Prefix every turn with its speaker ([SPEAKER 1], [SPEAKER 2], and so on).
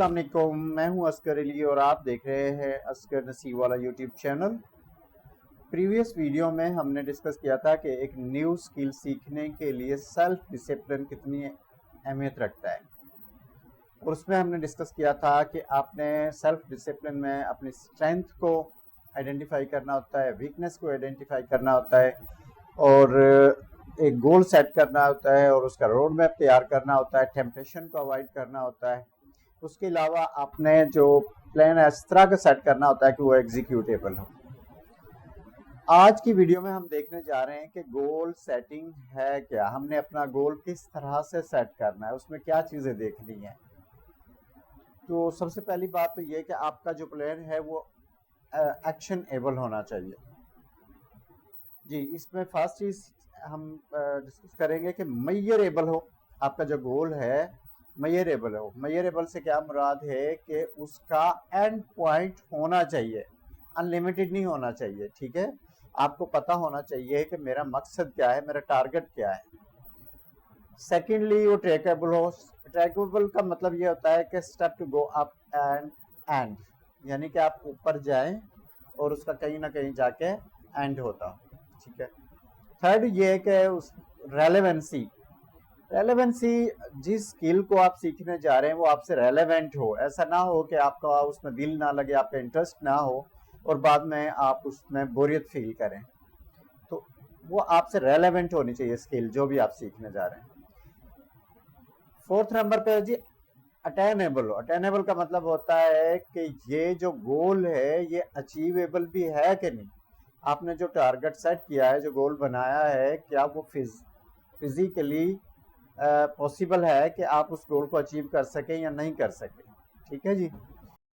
[SPEAKER 1] السلام علیکم، میں ہوں عسکر علی اور آپ دیکھ رہے ہیں عسکر نصیب والا یوٹیوب چینل۔ پریویس ویڈیو میں ہم نے ڈسکس کیا تھا کہ ایک نیو سکل سیکھنے کے لیے سیلف ڈسپلن کتنی اہمیت رکھتا ہے، اور اس میں ہم نے ڈسکس کیا تھا کہ آپ نے سیلف ڈسپلن میں اپنی اسٹرینتھ کو آئیڈینٹیفائی کرنا ہوتا ہے، ویکنس کو آئیڈینٹیفائی کرنا ہوتا ہے، اور ایک گول سیٹ کرنا ہوتا ہے اور اس کا روڈ میپ تیار کرنا ہوتا ہے، ٹیمپٹیشن کو اوائڈ کرنا ہوتا ہے۔ اس کے علاوہ آپ نے جو پلان ہے اس طرح کا سیٹ کرنا ہوتا ہے کہ وہ ایگزیکیوٹیبل ہو۔ آج کی ویڈیو میں ہم دیکھنے جا رہے ہیں کہ گول سیٹنگ ہے کیا، ہم نے اپنا گول کس طرح سے سیٹ کرنا ہے، اس میں کیا چیزیں دیکھنی ہیں۔ تو سب سے پہلی بات تو یہ کہ آپ کا جو پلان ہے وہ ایکشن ایبل ہونا چاہیے۔ جی، اس میں فرسٹ چیز ہم ڈسکس کریں گے کہ میئریبل ہو، آپ کا جو گول ہے میئریبل ہو۔ میئریبل سے کیا مراد ہے کہ اس کا اینڈ پوائنٹ ہونا چاہیے، ان لمیٹڈ نہیں ہونا چاہیے، ٹھیک ہے۔ آپ کو پتا ہونا چاہیے کہ میرا مقصد کیا ہے، میرا ٹارگٹ کیا ہے۔ سیکنڈلی وہ ٹریکیبل ہو۔ ٹریکیبل کا مطلب یہ ہوتا ہے کہ step to go up and and, یعنی کہ آپ اوپر جائیں اور اس کا کہیں نہ کہیں جا کے اینڈ ہوتا ہو، ٹھیک ہے۔ تھرڈ یہ ہے کہ ریلیونسی جس اسکل کو آپ سیکھنے جا رہے ہیں وہ آپ سے ریلیونٹ ہو، ایسا نہ ہو کہ آپ کا اس میں دل نہ لگے، آپ کا انٹرسٹ نہ ہو اور بعد میں آپ اس میں بوریت فیل کریں۔ تو وہ آپ سے ریلیونٹ ہونی چاہیے اسکل جو بھی آپ سیکھنے جا رہے ہیں۔ فورتھ نمبر پہ جی اٹینیبل ہو۔ اٹینیبل کا مطلب ہوتا ہے کہ یہ جو گول ہے یہ اچیویبل بھی ہے کہ نہیں، آپ نے جو ٹارگٹ سیٹ کیا ہے، جو گول بنایا ہے، کیا وہ فزیکلی پاسبل ہے کہ آپ اس گول کو اچیو کر سکیں یا نہیں کر سکیں، ٹھیک ہے جی۔